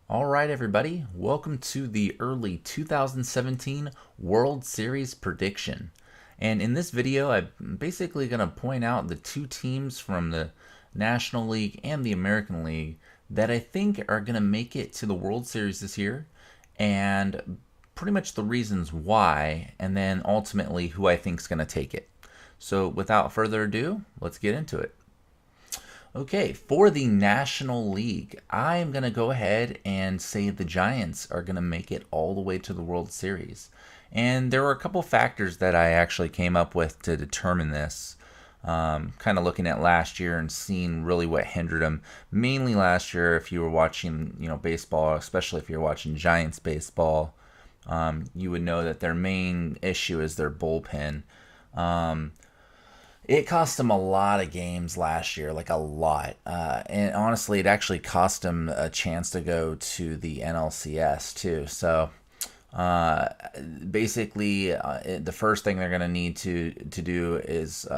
All right, everybody, welcome to the early 2017 World Series prediction. And in this video, I'm basically going to point out the two teams from the National League and the American League that I think are going to make it to the World Series this year, and pretty much the reasons why, and then ultimately who I think is going to take it. So without further ado, let's get into it. Okay, for the National League, I'm going to go ahead and say the Giants are going to make it all the way to the World Series. And there were a couple factors that I actually came up with to determine this. Kind of looking at last year and seeing really what hindered them. Mainly last year, if you were watching, baseball, especially if you're watching Giants baseball, you would know that their main issue is their bullpen. It cost them a lot of games last year, like a lot. And honestly, it actually cost them a chance to go to the NLCS too. So uh, basically, the first thing they're going to need to do is,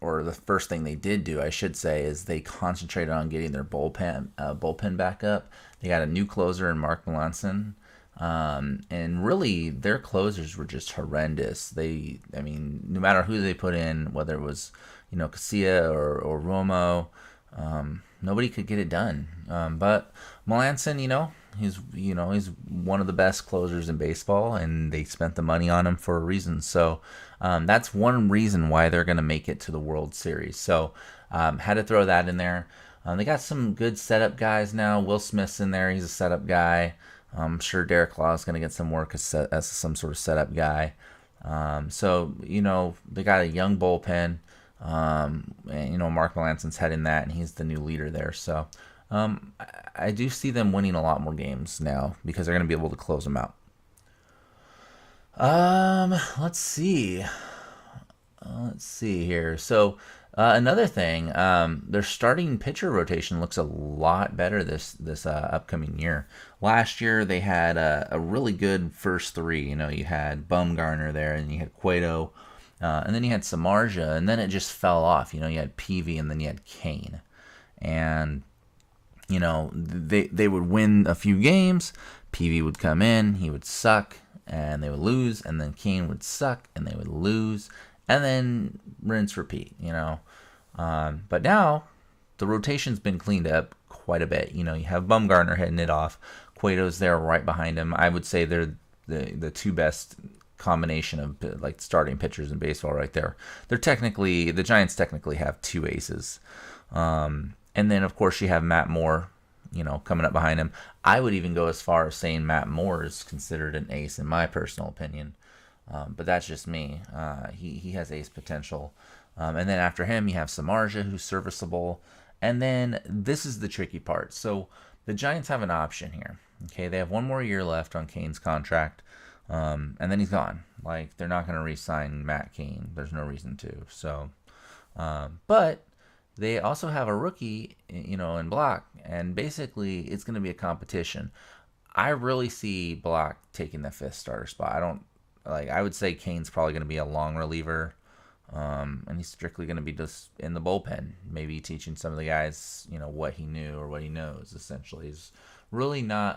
or the first thing they did do, I should say, is they concentrated on getting their bullpen back up. They got a new closer in Mark Melanson. And really, their closers were just horrendous. I mean, no matter who they put in, whether it was, Casilla or Romo, nobody could get it done. But Melanson, he's one of the best closers in baseball, and they spent the money on him for a reason. So that's one reason why they're going to make it to the World Series. So had to throw that in there. They got some good setup guys now. Will Smith's in there. He's a setup guy. I'm sure Derek Law is going to get some work as some sort of setup guy. So, they got a young bullpen. And, Mark Melanson's heading that, and he's the new leader there. So I do see them winning a lot more games now because they're going to be able to close them out. Let's see. Let's see here. So another thing, their starting pitcher rotation looks a lot better this upcoming year. Last year they had a really good first three. You had Bumgarner there, and you had Cueto, and then you had Samardzija, and then it just fell off. You had Peavy, and then you had Kane, and they would win a few games. Peavy would come in, he would suck, and they would lose, and then Kane would suck, and they would lose, and then rinse repeat. But now the rotation's been cleaned up quite a bit. You have Bumgarner hitting it off, Cueto's there right behind him. I would say they're the two best combination of like starting pitchers in baseball right there. The Giants technically have two aces. And then, of course, you have Matt Moore, coming up behind him. I would even go as far as saying Matt Moore is considered an ace, in my personal opinion. But that's just me. He has ace potential. And then after him, you have Samardzija, who's serviceable. And then this is the tricky part. So the Giants have an option here. Okay, they have one more year left on Kane's contract. And then he's gone. Like, they're not going to re-sign Matt Kane. There's no reason to. So, but they also have a rookie, in Block, and basically it's going to be a competition. I really see Block taking the fifth starter spot. I would say Kane's probably going to be a long reliever, and he's strictly going to be just in the bullpen, maybe teaching some of the guys, what he knew or what he knows. Essentially, he's really not.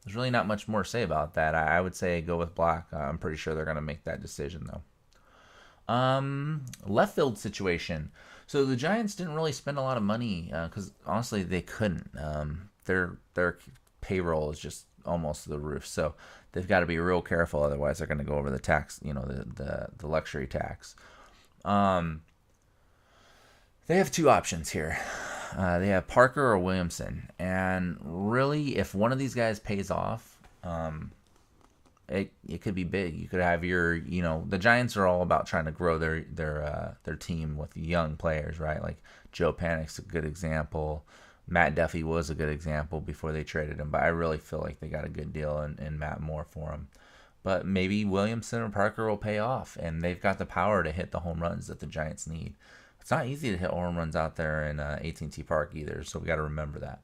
There's really not much more to say about that. I would say go with Block. I'm pretty sure they're going to make that decision though. Left field situation. So the Giants didn't really spend a lot of money because honestly they couldn't. Their payroll is just almost to the roof, so they've got to be real careful. Otherwise, they're going to go over the tax. The luxury tax. They have two options here. They have Parker or Williamson, and really, if one of these guys pays off, it could be big. You could have the Giants are all about trying to grow their team with young players, right? Like Joe Panik's a good example. Matt Duffy was a good example before they traded him, but I really feel like they got a good deal in Matt Moore for him. But maybe Williamson or Parker will pay off, and they've got the power to hit the home runs that the Giants need. It's not easy to hit home runs out there in AT&T Park either, so we got to remember that.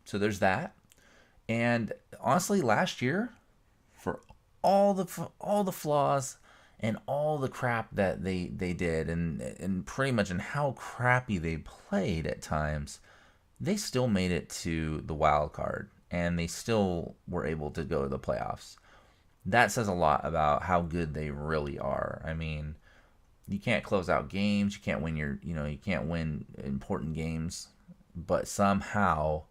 So there's that. And honestly, last year, for all the flaws and all the crap that they did, and pretty much in how crappy they played at times, they still made it to the wild card and they still were able to go to the playoffs. That says a lot about how good they really are. I mean, you can't close out games, you can't win you can't win important games, but somehow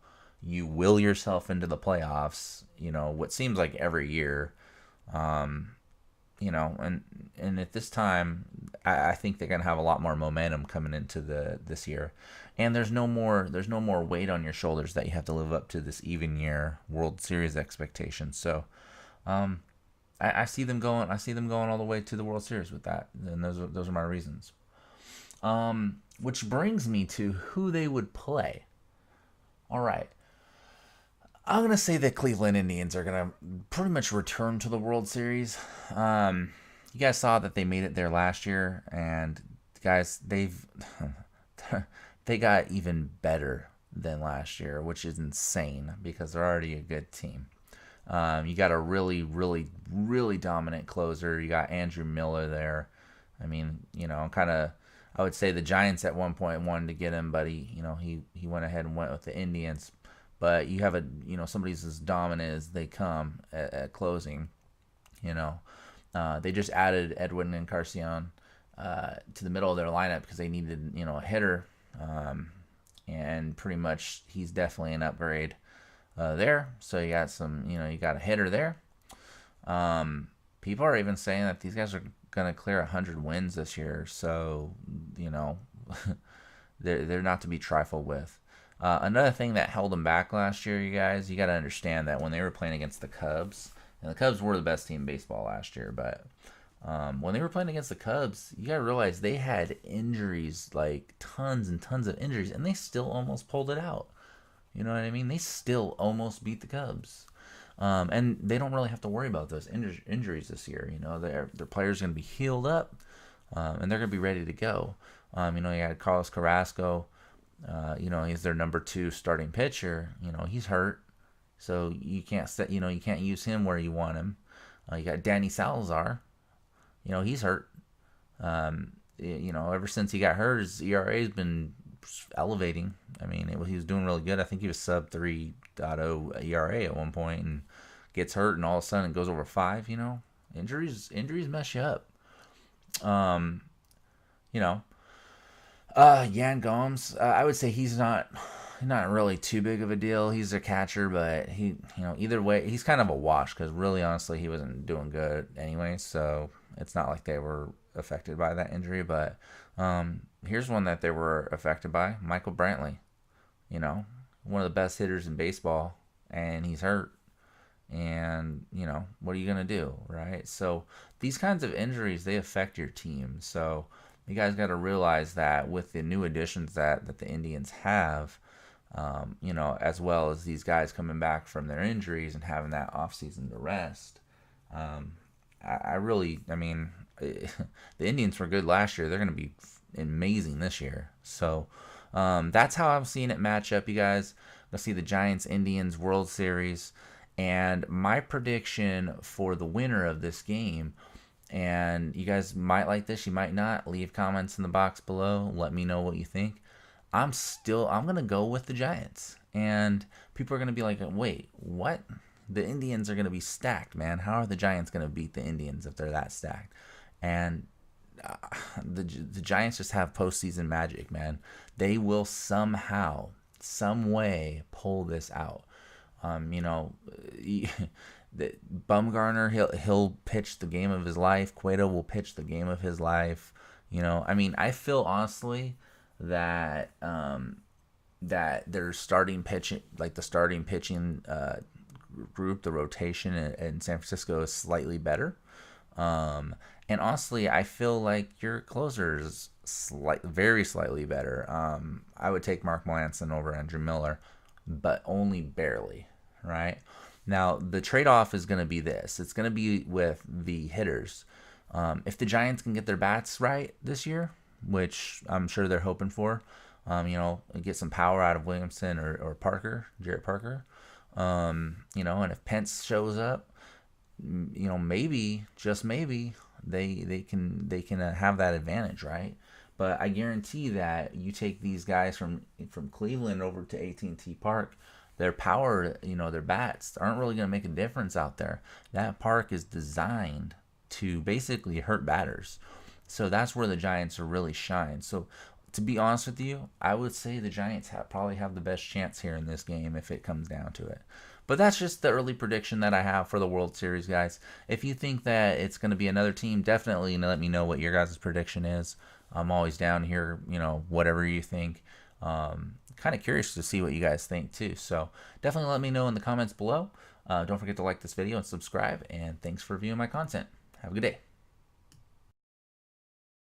you will yourself into the playoffs, what seems like every year. Um, and at this time, I think they're gonna have a lot more momentum coming into this year, and there's no more weight on your shoulders that you have to live up to this even year World Series expectations. So, um, I see them going. I see them going all the way to the World Series with that, and those are my reasons. Which brings me to who they would play. All right, I'm gonna say the Cleveland Indians are gonna pretty much return to the World Series. You guys saw that they made it there last year, and guys, they got even better than last year, which is insane because they're already a good team. You got a really, really, really dominant closer. You got Andrew Miller there. I mean, I would say the Giants at one point wanted to get him, but he went ahead and went with the Indians. But you have somebody's as dominant as they come at closing. They just added Edwin Encarnacion to the middle of their lineup because they needed a hitter, and pretty much he's definitely an upgrade there. So you got you got a hitter there. People are even saying that these guys are gonna clear 100 wins this year. So they're not to be trifled with. Another thing that held them back last year, you guys, you got to understand that when they were playing against the Cubs, and the Cubs were the best team in baseball last year, but when they were playing against the Cubs, you got to realize they had injuries, like tons and tons of injuries, and they still almost pulled it out. You know what I mean? They still almost beat the Cubs. And they don't really have to worry about those injuries this year. Their players are going to be healed up, and they're going to be ready to go. You had Carlos Carrasco. He's their number 2 starting pitcher. He's hurt, so you can't you can't use him where you want him. You got Danny Salazar. He's hurt. Ever since he got hurt, his ERA has been elevating. I mean, he was doing really good. I think he was sub 3.0 ERA at one point, and gets hurt, and all of a sudden it goes over 5. Injuries mess you up. Yan Gomes, I would say he's not really too big of a deal. He's a catcher, but either way, he's kind of a wash because really, honestly, he wasn't doing good anyway. So it's not like they were affected by that injury. But here's one that they were affected by: Michael Brantley. One of the best hitters in baseball, and he's hurt. And what are you gonna do, right? So these kinds of injuries, they affect your team. So you guys got to realize that with the new additions that the Indians have, as well as these guys coming back from their injuries and having that offseason to rest, I mean, the Indians were good last year. They're going to be amazing this year. So that's how I'm seeing it match up, you guys. Let's see the Giants-Indians World Series. And my prediction for the winner of this game, and you guys might like this, you might not. Leave comments in the box below. Let me know what you think. I'm going to go with the Giants. And people are going to be like, wait, what? The Indians are going to be stacked, man. How are the Giants going to beat the Indians if they're that stacked? And the Giants just have postseason magic, man. They will somehow, some way pull this out. Bumgarner, he'll pitch the game of his life. Cueto will pitch the game of his life. I feel honestly that their starting pitching, like the starting pitching group, the rotation in San Francisco is slightly better. And honestly, I feel like your closer is very slightly better. I would take Mark Melancon over Andrew Miller, but only barely, right? Now, the trade-off is going to be this. It's going to be with the hitters. If the Giants can get their bats right this year, which I'm sure they're hoping for, get some power out of Williamson or Parker, Jarrett Parker, and if Pence shows up, maybe, just maybe, they can have that advantage, right? But I guarantee that you take these guys from Cleveland over to AT&T Park, their power, their bats aren't really going to make a difference out there. That park is designed to basically hurt batters. So that's where the Giants are really shine. So to be honest with you, I would say the Giants probably have the best chance here in this game if it comes down to it. But that's just the early prediction that I have for the World Series, guys. If you think that it's going to be another team, definitely let me know what your guys' prediction is. I'm always down here, whatever you think. Kind of curious to see what you guys think too. So definitely let me know in the comments below. Don't forget to like this video and subscribe. And thanks for viewing my content. Have a good day.